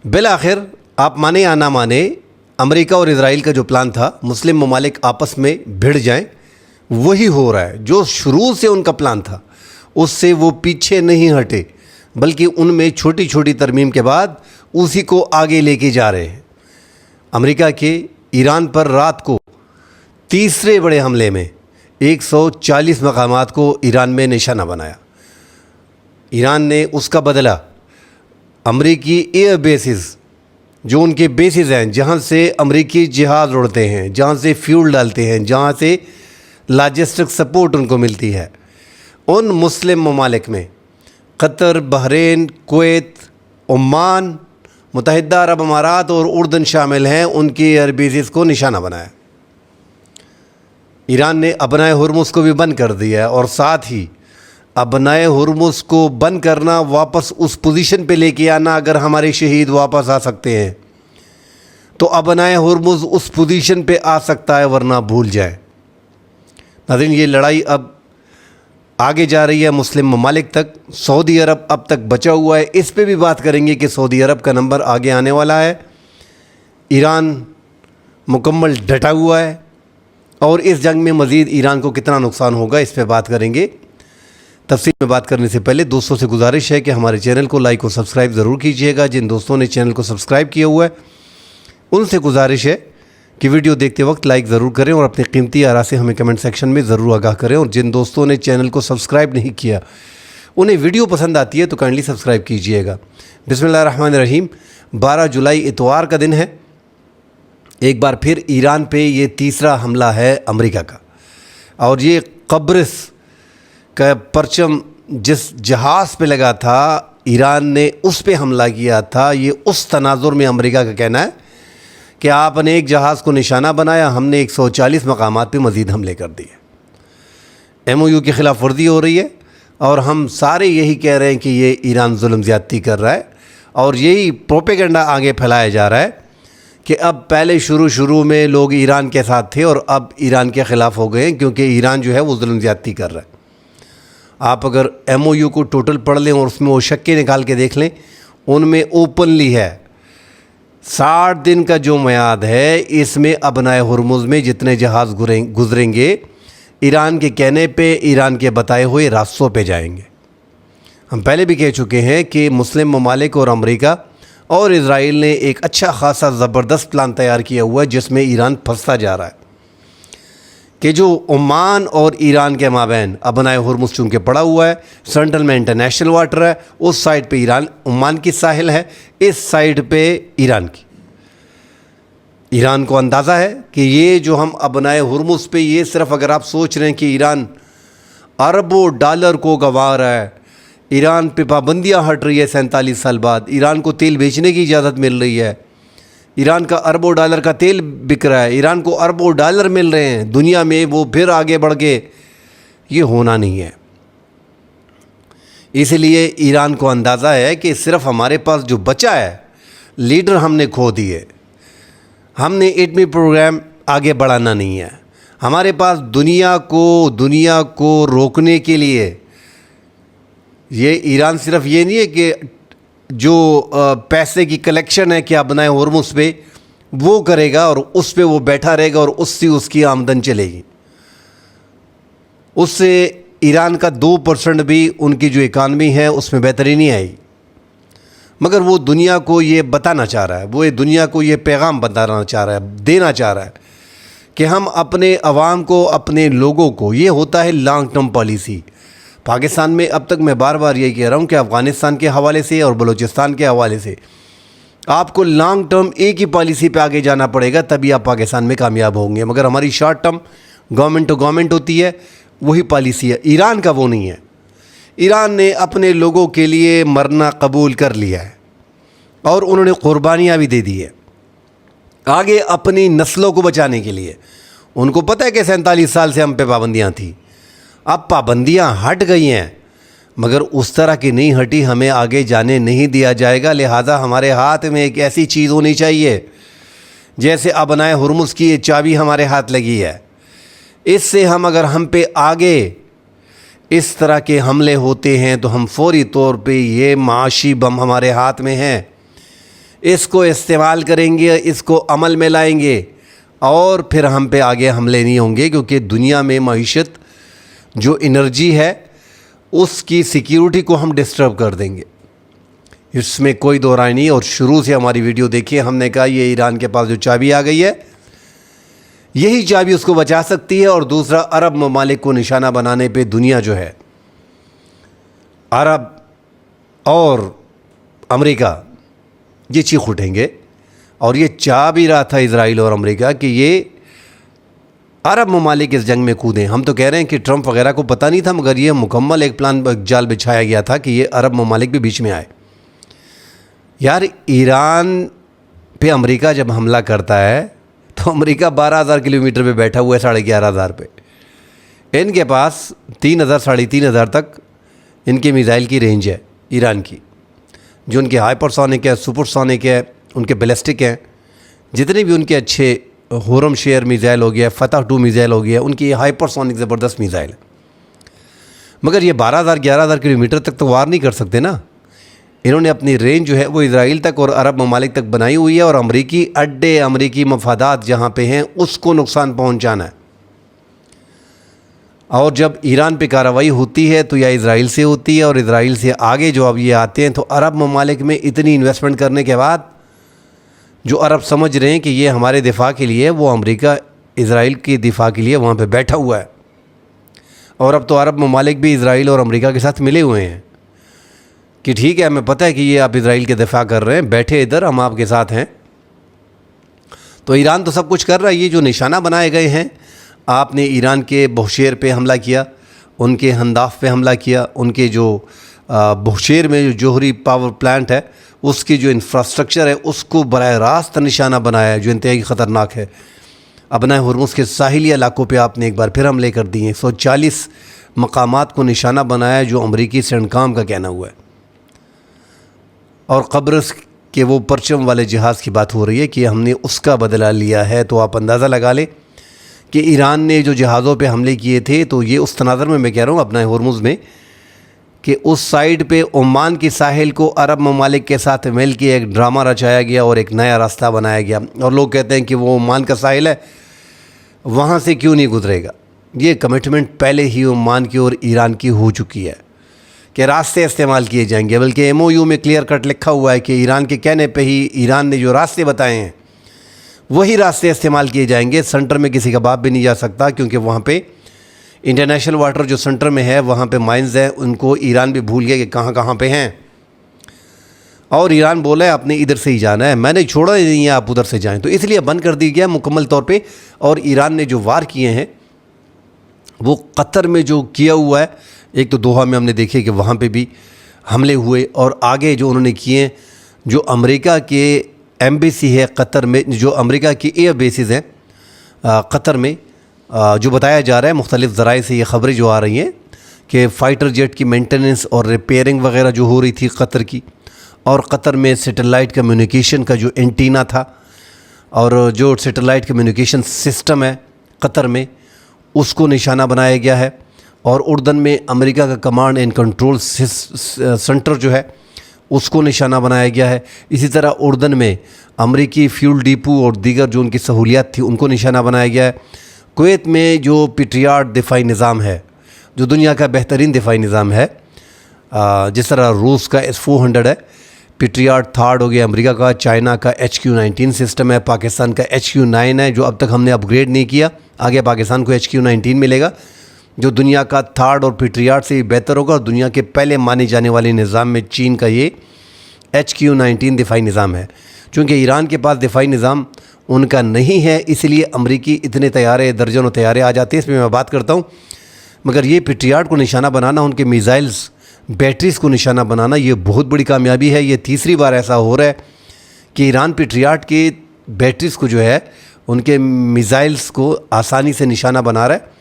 بالآخر آپ مانے یا نہ مانے، امریکہ اور اسرائیل کا جو پلان تھا مسلم ممالک آپس میں بھڑ جائیں، وہی ہو رہا ہے۔ جو شروع سے ان کا پلان تھا اس سے وہ پیچھے نہیں ہٹے، بلکہ ان میں چھوٹی چھوٹی ترمیم کے بعد اسی کو آگے لے کے جا رہے ہیں۔ امریکہ کے ایران پر رات کو تیسرے بڑے حملے میں 140 مقامات کو ایران میں نشانہ بنایا۔ ایران نے اس کا بدلہ امریکی ایئر بیسز، جو ان کے بیسز ہیں جہاں سے امریکی جہاز اڑتے ہیں، جہاں سے فیول ڈالتے ہیں، جہاں سے لاجسٹک سپورٹ ان کو ملتی ہے، ان مسلم ممالک میں قطر، بحرین، کویت، عمان، متحدہ عرب امارات اور اردن شامل ہیں، ان کی ایئر بیسز کو نشانہ بنایا۔ ایران نے ابنائے ہرمز کو بھی بند کر دیا ہے، اور ساتھ ہی ابنائے ہرمز کو بند کرنا، واپس اس پوزیشن پہ لے کے آنا، اگر ہمارے شہید واپس آ سکتے ہیں تو ابنائے ہرمز اس پوزیشن پہ آ سکتا ہے، ورنہ بھول جائیں۔ ناظرین، یہ لڑائی اب آگے جا رہی ہے مسلم ممالک تک۔ سعودی عرب اب تک بچا ہوا ہے، اس پہ بھی بات کریں گے کہ سعودی عرب کا نمبر آگے آنے والا ہے۔ ایران مکمل ڈٹا ہوا ہے، اور اس جنگ میں مزید ایران کو کتنا نقصان ہوگا اس پہ بات کریں گے۔ تفصیل میں بات کرنے سے پہلے دوستوں سے گزارش ہے کہ ہمارے چینل کو لائک اور سبسکرائب ضرور کیجیے گا۔ جن دوستوں نے چینل کو سبسکرائب کیا ہوا ہے ان سے گزارش ہے کہ ویڈیو دیکھتے وقت لائک ضرور کریں اور اپنی قیمتی آراء سے ہمیں کمنٹ سیکشن میں ضرور آگاہ کریں۔ اور جن دوستوں نے چینل کو سبسکرائب نہیں کیا، انہیں ویڈیو پسند آتی ہے تو کائنڈلی سبسکرائب کیجیے گا۔ بسم اللہ الرحمن الرحیم۔ 12 جولائی اتوار کا دن ہے۔ ایک بار پھر ایران پہ یہ تیسرا حملہ ہے امریکہ کا، اور یہ قبرص کا پرچم جس جہاز پہ لگا تھا ایران نے اس پہ حملہ کیا تھا۔ یہ اس تناظر میں امریکہ کا کہنا ہے کہ آپ نے ایک جہاز کو نشانہ بنایا، ہم نے 140 مقامات پہ مزید حملے کر دیے۔ MOU کی خلاف ورزی ہو رہی ہے، اور ہم سارے یہی کہہ رہے ہیں کہ یہ ایران ظلم زیادتی کر رہا ہے، اور یہی پروپیگنڈا آگے پھیلایا جا رہا ہے کہ اب پہلے شروع میں لوگ ایران کے ساتھ تھے اور اب ایران کے خلاف ہو گئے ہیں، کیونکہ ایران جو ہے وہ ظلم زیادتی کر رہا ہے۔ آپ اگر MOU کو ٹوٹل پڑھ لیں اور اس میں وہ شکیں نکال کے دیکھ لیں، ان میں اوپنلی ہے 60 دن کا جو میعاد ہے، اس میں ابنائے ہرمز میں جتنے جہاز گزریں گے، ایران کے کہنے پہ، ایران کے بتائے ہوئے راستوں پہ جائیں گے۔ ہم پہلے بھی کہہ چکے ہیں کہ مسلم ممالک اور امریکہ اور اسرائیل نے ایک اچھا خاصا زبردست پلان تیار کیا ہوا ہے، جس میں ایران پھنستا جا رہا ہے کہ جو عمان اور ایران کے مابین ابنائے ہرمز چونکہ پڑا ہوا ہے، سینٹرل میں انٹرنیشنل واٹر ہے، اس سائڈ پہ ایران، عمان کی ساحل ہے، اس سائڈ پہ ایران کی۔ ایران کو اندازہ ہے کہ یہ جو ہم ابنائے ہرمز پہ، یہ صرف اگر آپ سوچ رہے ہیں کہ ایران اربوں ڈالر کو گنوا رہا ہے، ایران پہ پابندیاں ہٹ رہی ہے 47 سال بعد، ایران کو تیل بیچنے کی اجازت مل رہی ہے، ایران کا اربوں ڈالر کا تیل بک رہا ہے، ایران کو اربوں ڈالر مل رہے ہیں دنیا میں، وہ پھر آگے بڑھ کے، یہ ہونا نہیں ہے۔ اس لیے ایران کو اندازہ ہے کہ صرف ہمارے پاس جو بچا ہے، لیڈر ہم نے کھو دیے، ہم نے ایٹمی پروگرام آگے بڑھانا نہیں ہے، ہمارے پاس دنیا کو روکنے کے لیے، یہ ایران صرف یہ نہیں ہے کہ جو پیسے کی کلیکشن ہے کہ ابنائے ہرمز پہ وہ کرے گا اور اس پہ وہ بیٹھا رہے گا اور اس سے اس کی آمدن چلے گی، اس سے ایران کا 2% بھی ان کی جو اکانومی ہے اس میں بہتری نہیں آئی۔ مگر وہ دنیا کو یہ بتانا چاہ رہا ہے، وہ دنیا کو یہ پیغام بتانا چاہ رہا ہے، دینا چاہ رہا ہے کہ ہم اپنے عوام کو، اپنے لوگوں کو، یہ ہوتا ہے لانگ ٹرم پالیسی۔ پاکستان میں اب تک میں بار بار یہ کہہ رہا ہوں کہ افغانستان کے حوالے سے اور بلوچستان کے حوالے سے آپ کو لانگ ٹرم ایک ہی پالیسی پہ آگے جانا پڑے گا، تبھی آپ پاکستان میں کامیاب ہوں گے۔ مگر ہماری short term government to government ہوتی ہے، وہی پالیسی ہے۔ ایران کا وہ نہیں ہے۔ ایران نے اپنے لوگوں کے لیے مرنا قبول کر لیا ہے، اور انہوں نے قربانیاں بھی دے دی ہے آگے اپنی نسلوں کو بچانے کے لیے۔ ان کو پتہ ہے کہ 47 سال سے ہم پہ پابندیاں تھیں، اب پابندیاں ہٹ گئی ہیں، مگر اس طرح کی نہیں ہٹی، ہمیں آگے جانے نہیں دیا جائے گا۔ لہٰذا ہمارے ہاتھ میں ایک ایسی چیز ہونی چاہیے، جیسے ابنائے ہرمز کی یہ چابی ہمارے ہاتھ لگی ہے، اس سے اگر ہم پہ آگے اس طرح کے حملے ہوتے ہیں تو ہم فوری طور پہ، یہ معاشی بم ہمارے ہاتھ میں ہیں، اس کو استعمال کریں گے, اس کو عمل میں لائیں گے, اور پھر ہم پہ آگے حملے نہیں ہوں گے, کیونکہ دنیا میں معیشت جو انرجی ہے اس کی سیکیورٹی کو ہم ڈسٹرب کر دیں گے, اس میں کوئی دو رائے نہیں. اور شروع سے ہماری ویڈیو دیکھیے, ہم نے کہا یہ ایران کے پاس جو چابی آ گئی ہے یہی چابی اس کو بچا سکتی ہے. اور دوسرا, عرب ممالک کو نشانہ بنانے پہ دنیا جو ہے, عرب اور امریکہ یہ چیخ اٹھیں گے. اور یہ چاہ بھی رہا تھا اسرائیل اور امریکہ کہ یہ عرب ممالک اس جنگ میں کودیں. ہم تو کہہ رہے ہیں کہ ٹرمپ وغیرہ کو پتہ نہیں تھا, مگر یہ مکمل ایک پلان جال بچھایا گیا تھا کہ یہ عرب ممالک بھی بیچ میں آئے. یار ایران پہ امریکہ جب حملہ کرتا ہے تو امریکہ 12,000 کلومیٹر پہ بیٹھا ہوا ہے, 11,500 پہ. ان کے پاس 3,000 3,500 تک ان کے میزائل کی رینج ہے ایران کی, جو ان کے ہائپر سونک ہے, سپر سونک ہے, ان کے بیلسٹک ہیں, جتنے بھی ان کے اچھے ہورم شیئر میزائل ہو گیا, فتح 2 میزائل ہو گیا, ان کی ہائپر سونک زبردست میزائل ہے. مگر یہ 12,000 11,000 کلومیٹر تک تو وار نہیں کر سکتے نا. انہوں نے اپنی رینج جو ہے وہ اسرائیل تک اور عرب ممالک تک بنائی ہوئی ہے, اور امریکی اڈے, امریکی مفادات جہاں پہ ہیں اس کو نقصان پہنچانا ہے. اور جب ایران پہ کارروائی ہوتی ہے تو یا اسرائیل سے ہوتی ہے, اور اسرائیل سے آگے جو اب یہ آتے ہیں تو عرب ممالک میں اتنی انویسٹمنٹ کرنے کے بعد جو عرب سمجھ رہے ہیں کہ یہ ہمارے دفاع کے لیے, وہ امریکہ اسرائیل کی دفاع کے لیے وہاں پہ بیٹھا ہوا ہے. اور اب تو عرب ممالک بھی اسرائیل اور امریکہ کے ساتھ ملے ہوئے ہیں کہ ٹھیک ہے, ہمیں پتہ ہے کہ یہ آپ اسرائیل کے دفاع کر رہے ہیں, بیٹھے ادھر, ہم آپ کے ساتھ ہیں. تو ایران تو سب کچھ کر رہا ہے. یہ جو نشانہ بنائے گئے ہیں, آپ نے ایران کے بوشہر پہ حملہ کیا, ان کے ہنداف پہ حملہ کیا, ان کے جو بوشہر میں جو جوہری پاور پلانٹ ہے اس کی جو انفراسٹرکچر ہے اس کو براہ راست نشانہ بنایا ہے, جو انتہائی خطرناک ہے. ابنائے ہرمز کے ساحلی علاقوں پہ آپ نے ایک بار پھر حملے کر دیے. 140 مقامات کو نشانہ بنایا جو امریکی سینڈکام کا کہنا ہوا ہے. اور قبرص کے وہ پرچم والے جہاز کی بات ہو رہی ہے کہ ہم نے اس کا بدلہ لیا ہے. تو آپ اندازہ لگا لیں کہ ایران نے جو جہازوں پہ حملے کیے تھے, تو یہ اس تناظر میں کہہ رہا ہوں اپنا ہرمز میں, کہ اس سائڈ پہ عمان کی ساحل کو عرب ممالک کے ساتھ مل کے ایک ڈرامہ رچایا گیا اور ایک نیا راستہ بنایا گیا. اور لوگ کہتے ہیں کہ وہ عمان کا ساحل ہے, وہاں سے کیوں نہیں گزرے گا. یہ کمٹمنٹ پہلے ہی عمان کی اور ایران کی ہو چکی ہے کہ راستے استعمال کیے جائیں گے. بلکہ ایم او یو میں کلیئر کٹ لکھا ہوا ہے کہ ایران کے کہنے پہ ہی ایران نے جو راستے بتائے ہیں وہی راستے استعمال کیے جائیں گے. سنٹر میں کسی کا باپ بھی نہیں جا سکتا, کیونکہ وہاں پہ انٹرنیشنل واٹر جو سنٹر میں ہے وہاں پہ مائنز ہیں, ان کو ایران بھی بھول گیا کہ کہاں کہاں پہ ہیں. اور ایران بولا ہے آپ نے ادھر سے ہی جانا ہے, میں نے چھوڑا ہی نہیں ہے آپ ادھر سے جائیں. تو اس لیے بند کر دی گیا مکمل طور پہ. اور ایران نے جو وار کیے ہیں وہ قطر میں جو کیا ہوا ہے, ایک تو دوحہ میں ہم نے دیکھے کہ وہاں پہ بھی حملے ہوئے, اور آگے جو انہوں نے کیے ہیں, جو امریکہ کے ایمبیسی ہے قطر میں, جو امریکہ کی ایئر بیسز ہیں قطر میں, جو بتایا جا رہا ہے مختلف ذرائع سے یہ خبریں جو آ رہی ہیں کہ فائٹر جیٹ کی مینٹیننس اور ریپیئرنگ وغیرہ جو ہو رہی تھی قطر کی, اور قطر میں سیٹلائٹ کمیونیکیشن کا جو اینٹینا تھا اور جو سیٹلائٹ کمیونیکیشن سسٹم ہے قطر میں اس کو نشانہ بنایا گیا ہے. اور اردن میں امریکہ کا کمانڈ اینڈ کنٹرول سنٹر جو ہے اس کو نشانہ بنایا گیا ہے. اسی طرح اردن میں امریکی فیول ڈیپو اور دیگر جو ان کی سہولیات تھی ان کو نشانہ بنایا گیا ہے. کویت میں جو پیٹریاٹ دفاعی نظام ہے, جو دنیا کا بہترین دفاعی نظام ہے, جس طرح روس کا S-400 ہے, پیٹریاٹ تھارڈ ہو گیا امریکہ کا, چائنا کا HQ-19 سسٹم ہے, پاکستان کا HQ-9 ہے جو اب تک ہم نے اپ گریڈ نہیں کیا, آگے پاکستان کو HQ-19 ملے گا جو دنیا کا تھارڈ اور پیٹریاٹ سے بھی بہتر ہوگا. اور دنیا کے پہلے مانے جانے والے نظام میں چین کا یہ HQ-19 دفاعی نظام ہے. چونکہ ایران کے پاس دفاعی نظام ان کا نہیں ہے, اس لیے امریکی اتنے طیارے, درجنوں طیارے آ جاتے ہیں, اس میں بات کرتا ہوں. مگر یہ پیٹریاٹ کو نشانہ بنانا, ان کے میزائلز بیٹریز کو نشانہ بنانا, یہ بہت بڑی کامیابی ہے. یہ تیسری بار ایسا ہو رہا ہے کہ ایران پیٹریاٹ کی بیٹریز کو جو ہے ان کے میزائلز کو آسانی سے نشانہ بنا رہا ہے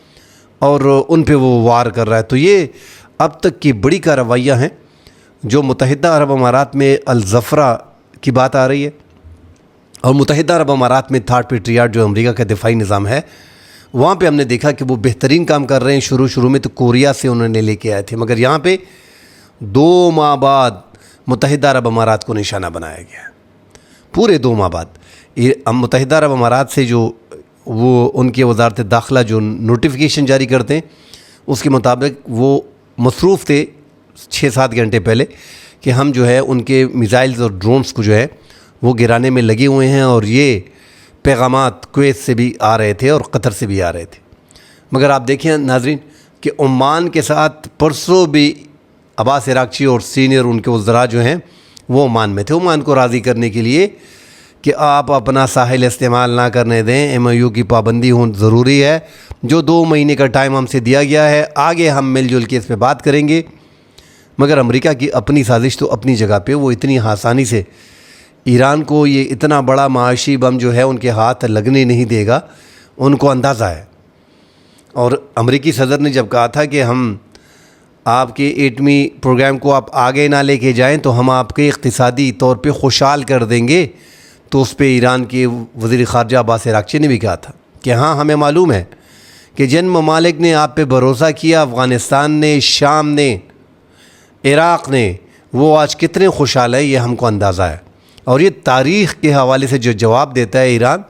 اور ان پہ وہ وار کر رہا ہے. تو یہ اب تک کی بڑی کارروائیاں ہیں. جو متحدہ عرب امارات میں الزفرہ کی بات آ رہی ہے, اور متحدہ عرب امارات میں تھارڈ پیٹریاٹ جو امریکہ کا دفاعی نظام ہے, وہاں پہ ہم نے دیکھا کہ وہ بہترین کام کر رہے ہیں. شروع میں تو کوریا سے انہوں نے لے کے آئے تھے, مگر یہاں پہ 2 ماہ بعد متحدہ عرب امارات کو نشانہ بنایا گیا. پورے 2 ماہ بعد متحدہ عرب امارات سے جو وہ ان کے وزارت داخلہ جو نوٹیفیکیشن جاری کرتے ہیں اس کے مطابق وہ مصروف تھے 6-7 گھنٹے پہلے کہ ہم جو ہے ان کے میزائلز اور ڈرونز کو جو ہے وہ گرانے میں لگے ہوئے ہیں، اور یہ پیغامات کویت سے بھی آ رہے تھے اور قطر سے بھی آ رہے تھے۔ مگر آپ دیکھیں ناظرین کہ عمان کے ساتھ پرسوں بھی عباس عراقچی اور سینئر ان کے وزراء جو ہیں وہ عمان میں تھے، عمان کو راضی کرنے کے لیے کہ آپ اپنا ساحل استعمال نہ کرنے دیں، MOU کی پابندی ضروری ہے، جو 2 مہینے کا ٹائم ہم سے دیا گیا ہے، آگے ہم مل جل کے اس پہ بات کریں گے۔ مگر امریکہ کی اپنی سازش تو اپنی جگہ پہ، وہ اتنی آسانی سے ایران کو یہ اتنا بڑا معاشی بم جو ہے ان کے ہاتھ لگنے نہیں دے گا، ان کو اندازہ ہے۔ اور امریکی صدر نے جب کہا تھا کہ ہم آپ کے ایٹمی پروگرام کو آپ آگے نہ لے کے جائیں تو ہم آپ کے اقتصادی طور پہ خوشحال کر دیں گے، تو اس پہ ایران کے وزیر خارجہ عباس عراقچی نے بھی کہا تھا کہ ہاں ہمیں معلوم ہے کہ جن ممالک نے آپ پہ بھروسہ کیا، افغانستان نے، شام نے، عراق نے، وہ آج کتنے خوشحال ہے، یہ ہم کو اندازہ ہے۔ اور یہ تاریخ کے حوالے سے جو جواب دیتا ہے ایران،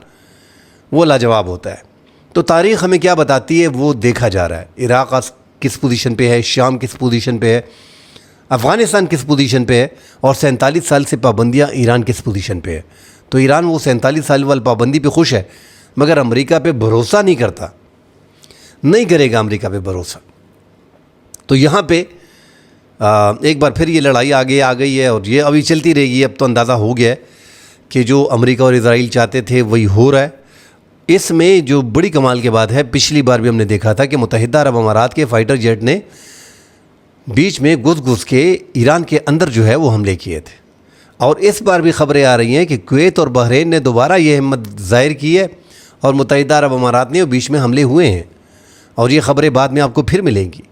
وہ لاجواب ہوتا ہے۔ تو تاریخ ہمیں کیا بتاتی ہے وہ دیکھا جا رہا ہے۔ عراق کس پوزیشن پہ ہے، شام کس پوزیشن پہ ہے، افغانستان کس پوزیشن پہ ہے، اور 47 سال سے پابندیاں ایران کس پوزیشن پہ ہے۔ تو ایران وہ 47 سال والی پابندی پہ خوش ہے، مگر امریکہ پہ بھروسہ نہیں کرتا، نہیں کرے گا امریکہ پہ بھروسہ۔ تو یہاں پہ ایک بار پھر یہ لڑائی آگے آ گئی ہے، اور یہ ابھی چلتی رہے گی۔ اب تو اندازہ ہو گیا ہے کہ جو امریکہ اور اسرائیل چاہتے تھے وہی ہو رہا ہے۔ اس میں جو بڑی کمال کی بات ہے، پچھلی بار بھی ہم نے دیکھا تھا کہ متحدہ عرب امارات کے فائٹر جیٹ نے بیچ میں گھس کے ایران کے اندر جو ہے وہ حملے کیے تھے، اور اس بار بھی خبریں آ رہی ہیں کہ کویت اور بحرین نے دوبارہ یہ ہمت ظاہر کی ہے، اور متحدہ عرب امارات نے بیچ میں حملے ہوئے ہیں، اور یہ خبریں بعد میں آپ کو پھر ملیں گی۔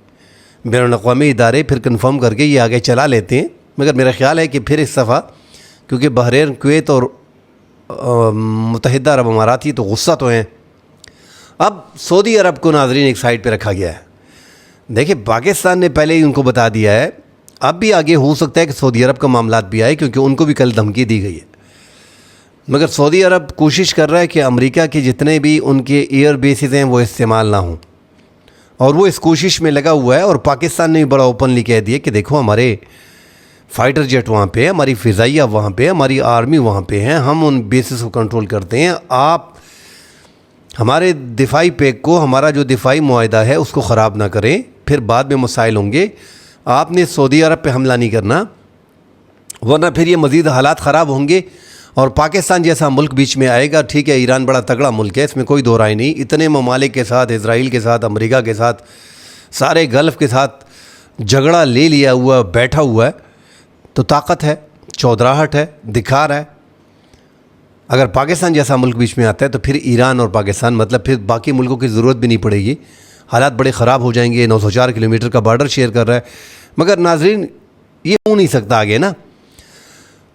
بین الاقوامی ادارے پھر کنفرم کر کے یہ آگے چلا لیتے ہیں، مگر میرا خیال ہے کہ پھر اس دفعہ کیونکہ بحرین، کویت اور متحدہ عرب امارات ہی تو غصہ تو ہیں۔ اب سعودی عرب کو ناظرین ایک سائڈ پہ رکھا گیا ہے۔ دیکھیں پاکستان نے پہلے ہی ان کو بتا دیا ہے، اب بھی آگے ہو سکتا ہے کہ سعودی عرب کا معاملات بھی آئے، کیونکہ ان کو بھی کل دھمکی دی گئی ہے۔ مگر سعودی عرب کوشش کر رہا ہے کہ امریکہ کے جتنے بھی ان کے ایئر بیسز ہیں وہ استعمال نہ ہوں، اور وہ اس کوشش میں لگا ہوا ہے۔ اور پاکستان نے بھی بڑا اوپنلی کہہ دیا کہ دیکھو ہمارے فائٹر جیٹ وہاں پہ ہے، ہماری فضائیہ وہاں پہ ہے، ہماری آرمی وہاں پہ ہیں، ہم ان بیسز کو کنٹرول کرتے ہیں، آپ ہمارے دفاعی پیک کو، ہمارا جو دفاعی معاہدہ ہے اس کو خراب نہ کریں، پھر بعد میں مسائل ہوں گے۔ آپ نے سعودی عرب پہ حملہ نہیں کرنا، ورنہ پھر یہ مزید حالات خراب ہوں گے، اور پاکستان جیسا ملک بیچ میں آئے گا۔ ٹھیک ہے ایران بڑا تگڑا ملک ہے، اس میں کوئی دو رائے نہیں، اتنے ممالک کے ساتھ، اسرائیل کے ساتھ، امریکہ کے ساتھ، سارے گلف کے ساتھ جھگڑا لے لیا ہوا، بیٹھا ہوا ہے، تو طاقت ہے، چودراہٹ ہے، دکھا رہا ہے۔ اگر پاکستان جیسا ملک بیچ میں آتا ہے تو پھر ایران اور پاکستان، مطلب پھر باقی ملکوں کی ضرورت بھی نہیں پڑے گی، حالات بڑے خراب ہو جائیں گے۔ 904 کلومیٹر کا بارڈر شیئر کر رہا ہے، مگر ناظرین یہ ہو نہیں سکتا آگے نا۔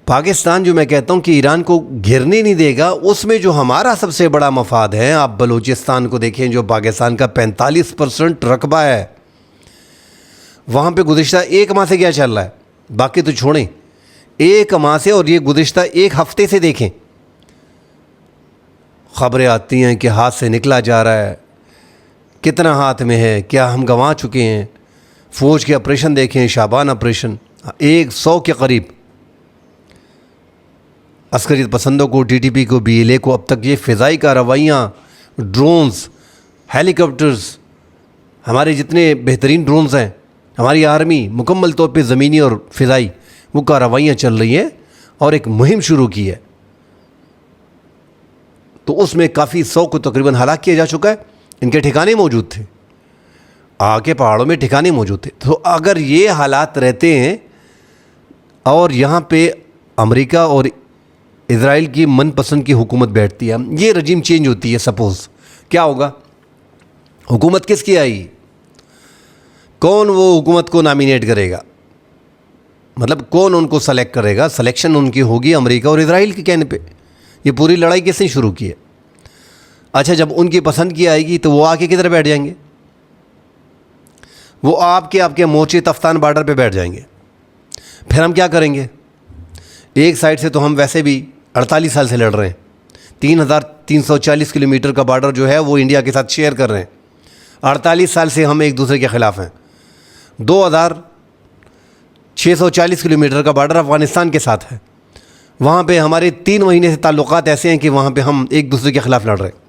پاکستان جو میں کہتا ہوں کہ ایران کو گھرنے نہیں دے گا، اس میں جو ہمارا سب سے بڑا مفاد ہے، آپ بلوچستان کو دیکھیں جو پاکستان کا 45% رقبہ ہے، وہاں پہ گزشتہ 1 ماہ سے کیا چل رہا ہے، باقی تو چھوڑیں، 1 ماہ سے، اور یہ گزشتہ 1 ہفتے سے دیکھیں، خبریں آتی ہیں کہ ہاتھ سے نکلا جا رہا ہے، کتنا ہاتھ میں ہے، کیا ہم گنوا چکے ہیں۔ فوج کے آپریشن دیکھیں، شعبان آپریشن 100 کے قریب، عسکریت پسندوں کو، TTP کو، BLA کو، اب تک یہ فضائی کارروائیاں، ڈرونز، ہیلی کاپٹرز، ہمارے جتنے بہترین ڈرونز ہیں، ہماری آرمی مکمل طور پہ زمینی اور فضائی وہ کارروائیاں چل رہی ہیں، اور ایک مہم شروع کی ہے، تو اس میں کافی 100 کو تقریباً ہلاک کیا جا چکا ہے۔ ان کے ٹھکانے موجود تھے، آگ کے پہاڑوں میں ٹھکانے موجود تھے۔ تو اگر یہ حالات رہتے ہیں اور یہاں پہ امریکہ اور اسرائیل کی من پسند کی حکومت بیٹھتی ہے، یہ رجیم چینج ہوتی ہے، سپوز کیا ہوگا؟ حکومت کس کی آئی؟ کون وہ حکومت کو نامینیٹ کرے گا؟ مطلب کون ان کو سلیکٹ کرے گا؟ سلیکشن ان کی ہوگی امریکہ اور اسرائیل کے کہنے پہ۔ یہ پوری لڑائی کس نے شروع کی ہے؟ اچھا جب ان کی پسند کی آئے گی تو وہ آ کے کدھر بیٹھ جائیں گے؟ وہ آپ کے مورچے تفتان بارڈر پہ بیٹھ جائیں گے۔ پھر ہم کیا کریں گے؟ ایک سائڈ سے تو ہم ویسے بھی 48 سال سے لڑ رہے ہیں. 3340 کلومیٹر کا بارڈر جو ہے وہ انڈیا کے ساتھ شیئر کر رہے ہیں. 48 سال سے ہم ایک دوسرے کے خلاف ہیں. 2640 کلومیٹر کا بارڈر افغانستان کے ساتھ ہے. وہاں پہ ہمارے 3 مہینے سے تعلقات ایسے ہیں کہ وہاں پہ ہم ایک دوسرے کے خلاف لڑ رہے ہیں.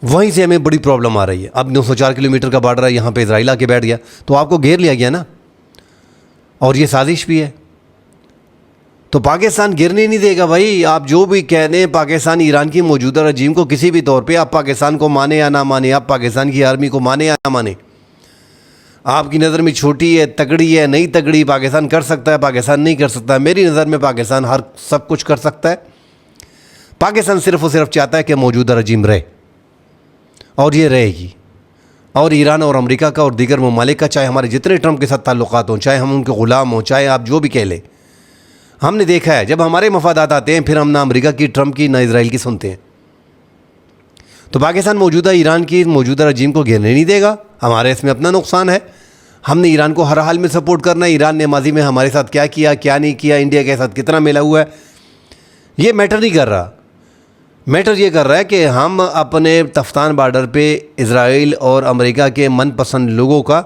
وہیں سے ہمیں بڑی پرابلم آ رہی ہے. اب 904 کلومیٹر کا بارڈر ہے, یہاں پہ اسرائیل آ کے بیٹھ گیا تو آپ کو گھیر لیا گیا نا, اور یہ سازش بھی ہے. تو پاکستان گرنے نہیں دے گا بھائی. آپ جو بھی کہہ دیں, پاکستان ایران کی موجودہ رجیم کو کسی بھی طور پہ, آپ پاکستان کو مانے یا نہ مانے, آپ پاکستان کی آرمی کو مانے یا نہ مانے, آپ کی نظر میں چھوٹی ہے, تگڑی ہے, نہیں تگڑی, پاکستان کر سکتا ہے, پاکستان نہیں کر سکتا. میری نظر میں پاکستان سب کچھ کر سکتا ہے. پاکستان صرف اور صرف چاہتا ہے کہ موجودہ رجیم رہے, اور یہ رہے گی. اور ایران اور امریکہ کا اور دیگر ممالک کا, چاہے ہمارے جتنے ٹرمپ کے ساتھ تعلقات ہوں, چاہے ہم ان کے غلام ہوں, چاہے آپ جو بھی کہہ لیں, ہم نے دیکھا ہے جب ہمارے مفادات آتے ہیں پھر ہم نہ امریکہ کی, ٹرمپ کی, نہ اسرائیل کی سنتے ہیں. تو پاکستان موجودہ ایران کی موجودہ رجیم کو گھیرنے نہیں دے گا. ہمارے اس میں اپنا نقصان ہے. ہم نے ایران کو ہر حال میں سپورٹ کرنا ہے. ایران نے ماضی میں ہمارے ساتھ کیا کیا, کیا نہیں کیا, انڈیا کے ساتھ کتنا ملا ہوا ہے, یہ میٹر نہیں کر رہا. میٹر یہ کر رہا ہے کہ ہم اپنے تفتان بارڈر پہ اسرائیل اور امریکہ کے من پسند لوگوں کا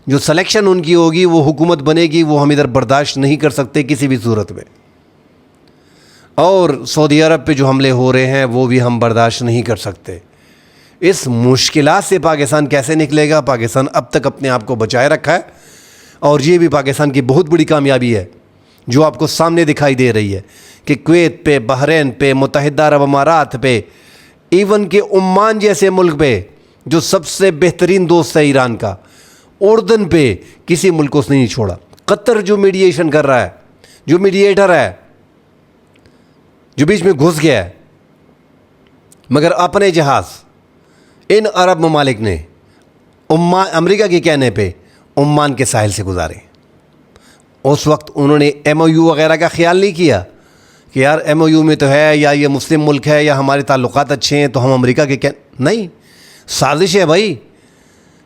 جو سلیکشن ان کی ہوگی, وہ حکومت بنے گی, وہ ہم ادھر برداشت نہیں کر سکتے کسی بھی صورت میں. اور سعودی عرب پہ جو حملے ہو رہے ہیں وہ بھی ہم برداشت نہیں کر سکتے. اس مشکلات سے پاکستان کیسے نکلے گا؟ پاکستان اب تک اپنے آپ کو بچائے رکھا ہے, اور یہ بھی پاکستان کی بہت بڑی کامیابی ہے جو آپ کو سامنے دکھائی دے رہی ہے کہ کویت پہ, بحرین پہ, متحدہ عرب امارات پہ, ایون کہ عمان جیسے ملک پہ جو سب سے بہترین دوست ہے ایران کا, اردن پہ, کسی ملک کو اس نے نہیں چھوڑا. قطر جو میڈیشن کر رہا ہے, جو میڈییٹر ہے, جو بیچ میں گھس گیا ہے, مگر اپنے جہاز ان عرب ممالک نے امریکہ کے کہنے پہ عمان کے ساحل سے گزارے. اس وقت انہوں نے ایم او یو وغیرہ کا خیال نہیں کیا کہ یار ایم او یو میں تو ہے, یا یہ مسلم ملک ہے, یا ہمارے تعلقات اچھے ہیں تو ہم امریکہ کے نہیں. سازش ہے بھائی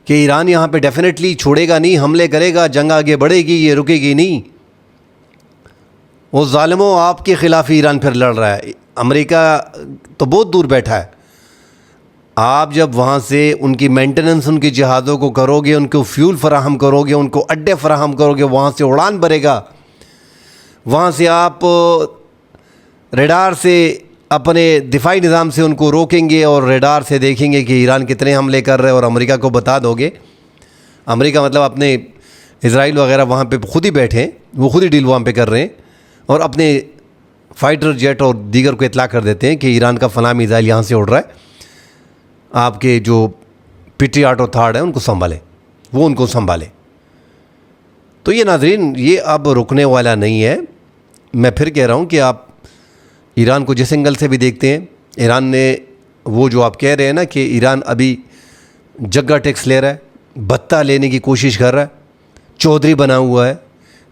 کہ ایران یہاں پہ ڈیفینیٹلی چھوڑے گا نہیں, حملے کرے گا, جنگ آگے بڑھے گی, یہ رکے گی نہیں. وہ ظالموں, آپ کے خلاف ایران پھر لڑ رہا ہے. امریکہ تو بہت دور بیٹھا ہے. آپ جب وہاں سے ان کی مینٹیننس, ان کی جہازوں کو کرو گے, ان کو فیول فراہم کرو گے, ان کو اڈے فراہم کرو گے, وہاں سے اڑان بھرے گا, وہاں سے آپ ریڈار سے اپنے دفاعی نظام سے ان کو روکیں گے, اور ریڈار سے دیکھیں گے کہ ایران کتنے حملے کر رہے ہیں, اور امریکہ کو بتا دو گے. امریکہ مطلب اپنے اسرائیل وغیرہ وہاں پہ خود ہی بیٹھے ہیں, وہ خود ہی ڈیل وہاں پہ کر رہے ہیں, اور اپنے فائٹر جیٹ اور دیگر کو اطلاع کر دیتے ہیں کہ ایران کا فلاں میزائل یہاں سے اڑ رہا ہے, آپ کے جو پیٹریاٹ اور تھارڈ ہیں ان کو سنبھالیں, وہ ان کو سنبھالیں. تو یہ ناظرین, یہ اب رکنے والا نہیں ہے. میں پھر کہہ رہا ہوں کہ آپ ایران کو جس اینگل سے بھی دیکھتے ہیں, ایران نے وہ جو آپ کہہ رہے ہیں نا کہ ایران ابھی جگہ ٹیکس لے رہا ہے, بھتہ لینے کی کوشش کر رہا ہے, چودھری بنا ہوا ہے.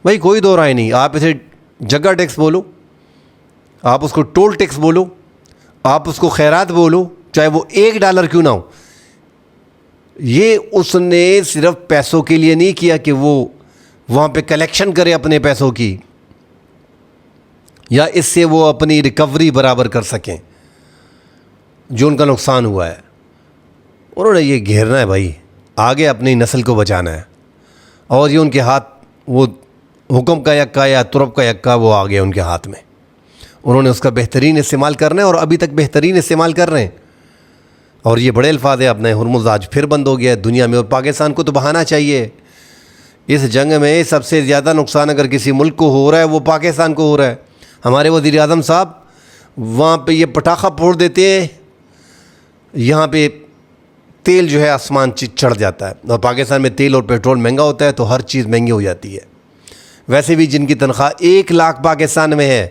بھائی کوئی دو رائے نہیں, آپ اسے جگہ ٹیکس بولو, آپ اس کو ٹول ٹیکس بولو, آپ اس کو خیرات بولو, چاہے وہ $1 کیوں نہ ہو. یہ اس نے صرف پیسوں کے لیے نہیں کیا کہ وہ وہاں پہ کلیکشن کرے اپنے پیسوں کی, یا اس سے وہ اپنی ریکوری برابر کر سکیں جو ان کا نقصان ہوا ہے. انہوں نے یہ گھیرنا ہے بھائی, آگے اپنی نسل کو بچانا ہے, اور یہ ان کے ہاتھ, وہ حکم کا یکا یا ترب کا یکا, وہ آ گیا ان کے ہاتھ میں. انہوں نے اس کا بہترین استعمال کرنا ہے, اور ابھی تک بہترین استعمال کر رہے ہیں. اور یہ بڑے الفاظ ہیں, اپنے ہرمز آج پھر بند ہو گیا ہے دنیا میں, اور پاکستان کو تو بہانا چاہیے. اس جنگ میں سب سے زیادہ نقصان اگر کسی ملک کو ہو رہا ہے وہ پاکستان کو ہو رہا ہے. ہمارے وزیر اعظم صاحب وہاں پہ یہ پٹاخہ پھوڑ دیتے ہیں, یہاں پہ تیل جو ہے آسمان چڑھ جاتا ہے, اور پاکستان میں تیل اور پیٹرول مہنگا ہوتا ہے تو ہر چیز مہنگی ہو جاتی ہے. ویسے بھی جن کی تنخواہ 1 لاکھ پاکستان میں ہے,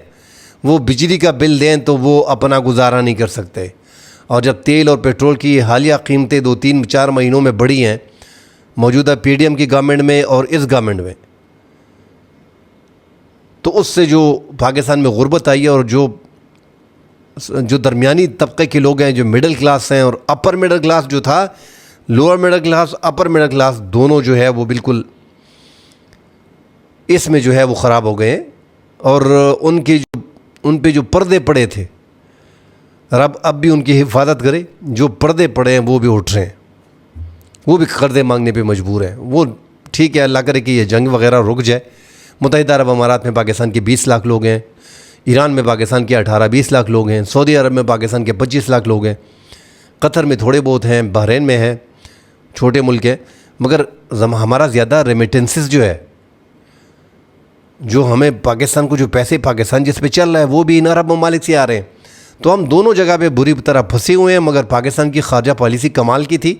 وہ بجلی کا بل دیں تو وہ اپنا گزارا نہیں کر سکتے. اور جب تیل اور پیٹرول کی حالیہ قیمتیں 2-3-4 مہینوں میں بڑھی ہیں, موجودہ پی ڈی ایم کی گورنمنٹ میں اور اس گورنمنٹ میں, تو اس سے جو پاکستان میں غربت آئی ہے, اور جو درمیانی طبقے کے لوگ ہیں, جو مڈل کلاس ہیں, اور اپر مڈل کلاس جو تھا, lower middle class, upper middle class, دونوں جو ہے وہ بالکل اس میں جو ہے وہ خراب ہو گئے ہیں. اور ان کی ان پہ جو پردے پڑے تھے، رب اب بھی ان کی حفاظت کرے. جو پردے پڑے ہیں وہ بھی اٹھ رہے ہیں، وہ بھی قرضے مانگنے پہ مجبور ہیں. وہ ٹھیک ہے، اللہ کرے کہ یہ جنگ وغیرہ رک جائے. متحدہ عرب امارات میں پاکستان کے 20 لاکھ لوگ ہیں، ایران میں پاکستان کے 18-20 لاکھ لوگ ہیں، سعودی عرب میں پاکستان کے 25 لاکھ لوگ ہیں، قطر میں تھوڑے بہت ہیں، بحرین میں ہیں، چھوٹے ملک ہیں. مگر ہمارا زیادہ ریمیٹنسز جو ہے، جو ہمیں پاکستان کو جو پیسے پاکستان جس پہ چل رہا ہے وہ بھی ان عرب ممالک سے آ رہے ہیں. تو ہم دونوں جگہ پہ بری طرح پھنسے ہوئے ہیں. مگر پاکستان کی خارجہ پالیسی کمال کی تھی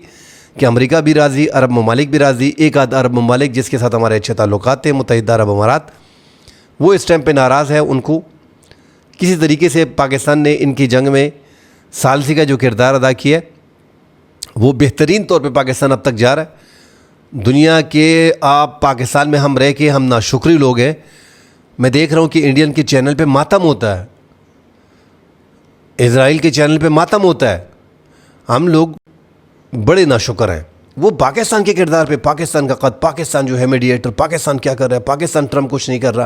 کہ امریکہ بھی راضی، عرب ممالک بھی راضی. ایک آدھ عرب ممالک جس کے ساتھ ہمارے اچھے تعلقات تھے، متحدہ عرب امارات، وہ اس ٹائم پہ ناراض ہے. ان کو کسی طریقے سے پاکستان نے ان کی جنگ میں ثالثی کا جو کردار ادا کیا ہے وہ بہترین طور پہ پاکستان اب تک جا رہا ہے. دنیا کے آپ پاکستان میں ہم رہ کے ہم ناشکری لوگ ہیں. میں دیکھ رہا ہوں کہ انڈین کے چینل پہ ماتم ہوتا ہے، اسرائیل کے چینل پہ ماتم ہوتا ہے. ہم لوگ بڑے ناشکر ہیں. وہ پاکستان کے کردار پہ، پاکستان کا قد، پاکستان جو ہے میڈیٹر، پاکستان کیا کر رہا ہے، پاکستان ٹرمپ کچھ نہیں کر رہا،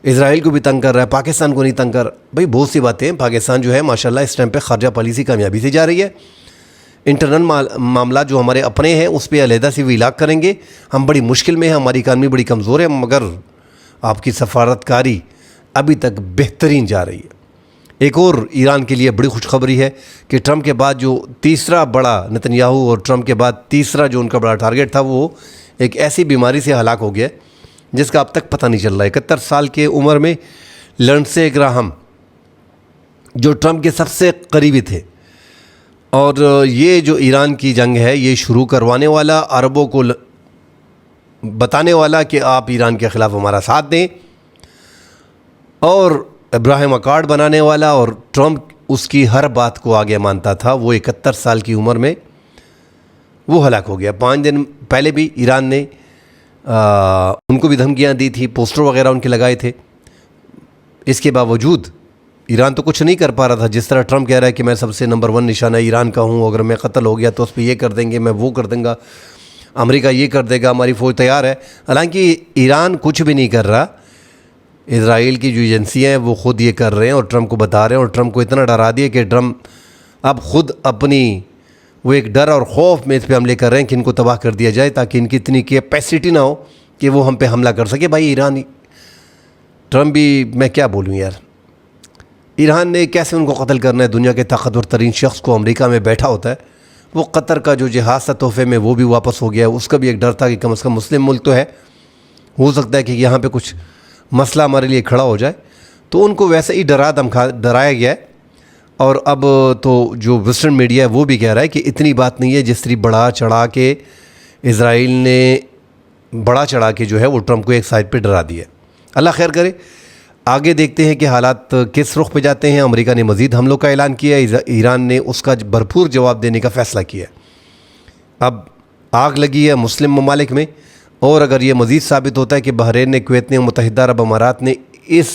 اسرائیل کو بھی تنگ کر رہا ہے، پاکستان کو نہیں تنگ کر. بھئی بہت سی باتیں ہیں. پاکستان جو ہے ماشاءاللہ اس ٹائم پہ خارجہ پالیسی کامیابی سے جا رہی ہے. انٹرنل معاملات جو ہمارے اپنے ہیں اس پہ علیحدہ سے بھی علاق کریں گے. ہم بڑی مشکل میں ہیں، ہماری اکانومی بڑی کمزور ہے، مگر آپ کی سفارتکاری ابھی تک بہترین جا رہی ہے. ایک اور ایران کے لیے بڑی خوشخبری ہے کہ ٹرمپ کے بعد جو تیسرا بڑا، نتنیاہو اور ٹرمپ کے بعد تیسرا جو ان کا بڑا ٹارگیٹ تھا، وہ ایک ایسی بیماری سے ہلاک ہو گیا جس کا اب تک پتہ نہیں چل رہا ہے. 71 سال کے عمر میں لنڈسے گراہم جو ٹرمپ کے سب سے قریبی تھے، اور یہ جو ایران کی جنگ ہے یہ شروع کروانے والا، عربوں کو بتانے والا کہ آپ ایران کے خلاف ہمارا ساتھ دیں، اور ابراہیم اکارڈ بنانے والا. اور ٹرمپ اس کی ہر بات کو آگے مانتا تھا. وہ 71 سال کی عمر میں وہ ہلاک ہو گیا. 5 دن پہلے بھی ایران نے ان کو بھی دھمکیاں دی تھی، پوسٹر وغیرہ ان کے لگائے تھے. اس کے باوجود ایران تو کچھ نہیں کر پا رہا تھا. جس طرح ٹرمپ کہہ رہا ہے کہ میں سب سے نمبر 1 نشانہ ایران کا ہوں، اگر میں قتل ہو گیا تو اس پہ یہ کر دیں گے، میں وہ کر دوں گا، امریکہ یہ کر دے گا، ہماری فوج تیار ہے. حالانکہ ایران کچھ بھی نہیں کر رہا. اسرائیل کی جو ایجنسیاں ہیں وہ خود یہ کر رہے ہیں اور ٹرمپ کو بتا رہے ہیں، اور ٹرمپ کو اتنا ڈرا دیا کہ ٹرمپ اب خود اپنی وہ ایک ڈر اور خوف میں اس پہ حملے کر رہے ہیں کہ ان کو تباہ کر دیا جائے تاکہ ان کی اتنی کیپیسٹی نہ ہو کہ وہ ہم پہ حملہ کر سکے. بھائی ایران، ٹرمپ بھی، میں کیا بولوں یار، ایران نے کیسے ان کو قتل کرنا ہے؟ دنیا کے طاقتور ترین شخص کو امریکہ میں بیٹھا ہوتا ہے. وہ قطر کا جو جہاز تھا تحفے میں وہ بھی واپس ہو گیا. اس کا بھی ایک ڈر تھا کہ کم از کم مسلم ملک تو ہے، ہو سکتا ہے کہ یہاں پہ کچھ مسئلہ ہمارے لیے کھڑا ہو جائے. تو ان کو ویسے ہی ڈرایا گیا ہے. اور اب تو جو ویسٹرن میڈیا ہے وہ بھی کہہ رہا ہے کہ اتنی بات نہیں ہے جس طرح بڑھا چڑھا کے اسرائیل نے بڑا چڑھا کے جو ہے وہ ٹرمپ کو ایک سائڈ پہ ڈرا دیا. اللہ خیر کرے. آگے دیکھتے ہیں کہ حالات کس رخ پہ جاتے ہیں. امریکہ نے مزید حملوں کا اعلان کیا ہے، ایران نے اس کا بھرپور جواب دینے کا فیصلہ کیا ہے. اب آگ لگی ہے مسلم ممالک میں، اور اگر یہ مزید ثابت ہوتا ہے کہ بحرین نے، کویت نے، متحدہ عرب امارات نے اس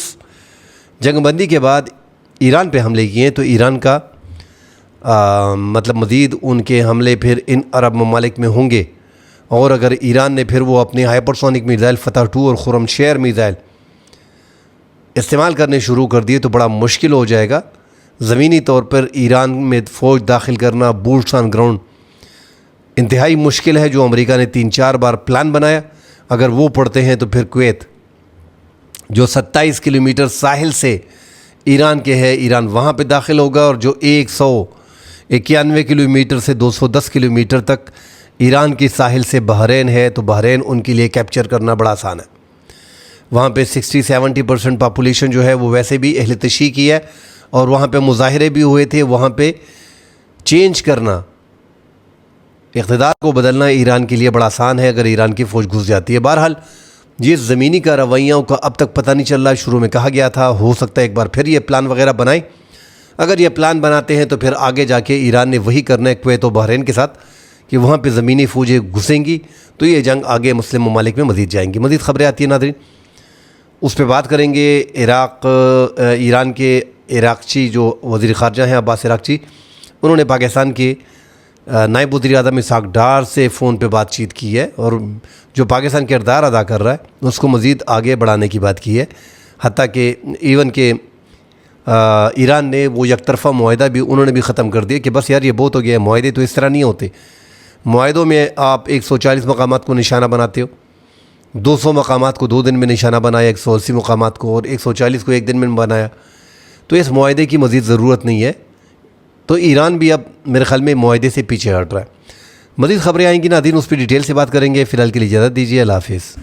جنگ بندی کے بعد ایران پہ حملے کیے ہیں، تو ایران کا مطلب مزید ان کے حملے پھر ان عرب ممالک میں ہوں گے. اور اگر ایران نے پھر وہ اپنے ہائپرسونک میزائل فتح 2 اور خرم شیر میزائل استعمال کرنے شروع کر دیے تو بڑا مشکل ہو جائے گا. زمینی طور پر ایران میں فوج داخل کرنا، بوٹس آن گراؤنڈ، انتہائی مشکل ہے. جو امریکہ نے 3-4 بار پلان بنایا، اگر وہ پڑتے ہیں تو پھر کویت جو 27 کلومیٹر ساحل سے ایران کے ہے، ایران وہاں پہ داخل ہوگا. اور جو 191 کلومیٹر سے 210 کلومیٹر تک ایران کی ساحل سے بحرین ہے، تو بحرین ان کے لیے کیپچر کرنا بڑا آسان ہے. وہاں پہ 60-70% پاپولیشن جو ہے وہ ویسے بھی اہل تشیع کی ہے، اور وہاں پہ مظاہرے بھی ہوئے تھے. وہاں پہ چینج کرنا، اقتدار کو بدلنا ایران کے لیے بڑا آسان ہے اگر ایران کی فوج گھس جاتی ہے. بہرحال یہ زمینی کا رویوں کا اب تک پتہ نہیں چل رہا. شروع میں کہا گیا تھا ہو سکتا ہے ایک بار پھر یہ پلان وغیرہ بنائیں. اگر یہ پلان بناتے ہیں تو پھر آگے جا کے ایران نے وہی کرنا ہے کویت و بحرین کے ساتھ کہ وہاں پہ زمینی فوجیں گھسیں گی تو یہ جنگ آگے مسلم ممالک میں مزید جائیں گی. مزید خبریں آتی ہیں ناظرین، اس پہ بات کریں گے. ایران کے عراقچی جو وزیر خارجہ ہیں عباس عراقچی، انہوں نے پاکستان کے نائب وزیر اعظم اسحاق ڈار سے فون پہ بات چیت کی ہے، اور جو پاکستان کردار ادا کر رہا ہے اس کو مزید آگے بڑھانے کی بات کی ہے. حتیٰ کہ ایون کہ ایران نے وہ یک طرفہ معاہدہ بھی انہوں نے بھی ختم کر دیا کہ بس یار یہ بہت ہو گیا ہے، معاہدے تو اس طرح نہیں ہوتے. معاہدوں میں آپ 140 مقامات کو نشانہ بناتے ہو، 200 مقامات کو 2 دن میں نشانہ بنایا، 180 مقامات کو اور 140 کو 1 دن میں بنایا. تو اس معاہدے کی مزید ضرورت نہیں ہے. تو ایران بھی اب میرے خیال میں معاہدے سے پیچھے ہٹ رہا ہے. مزید خبریں آئیں گی ناظرین، اس پہ ڈیٹیل سے بات کریں گے. فی الحال کے لیے اجازت دیجیے. اللہ حافظ.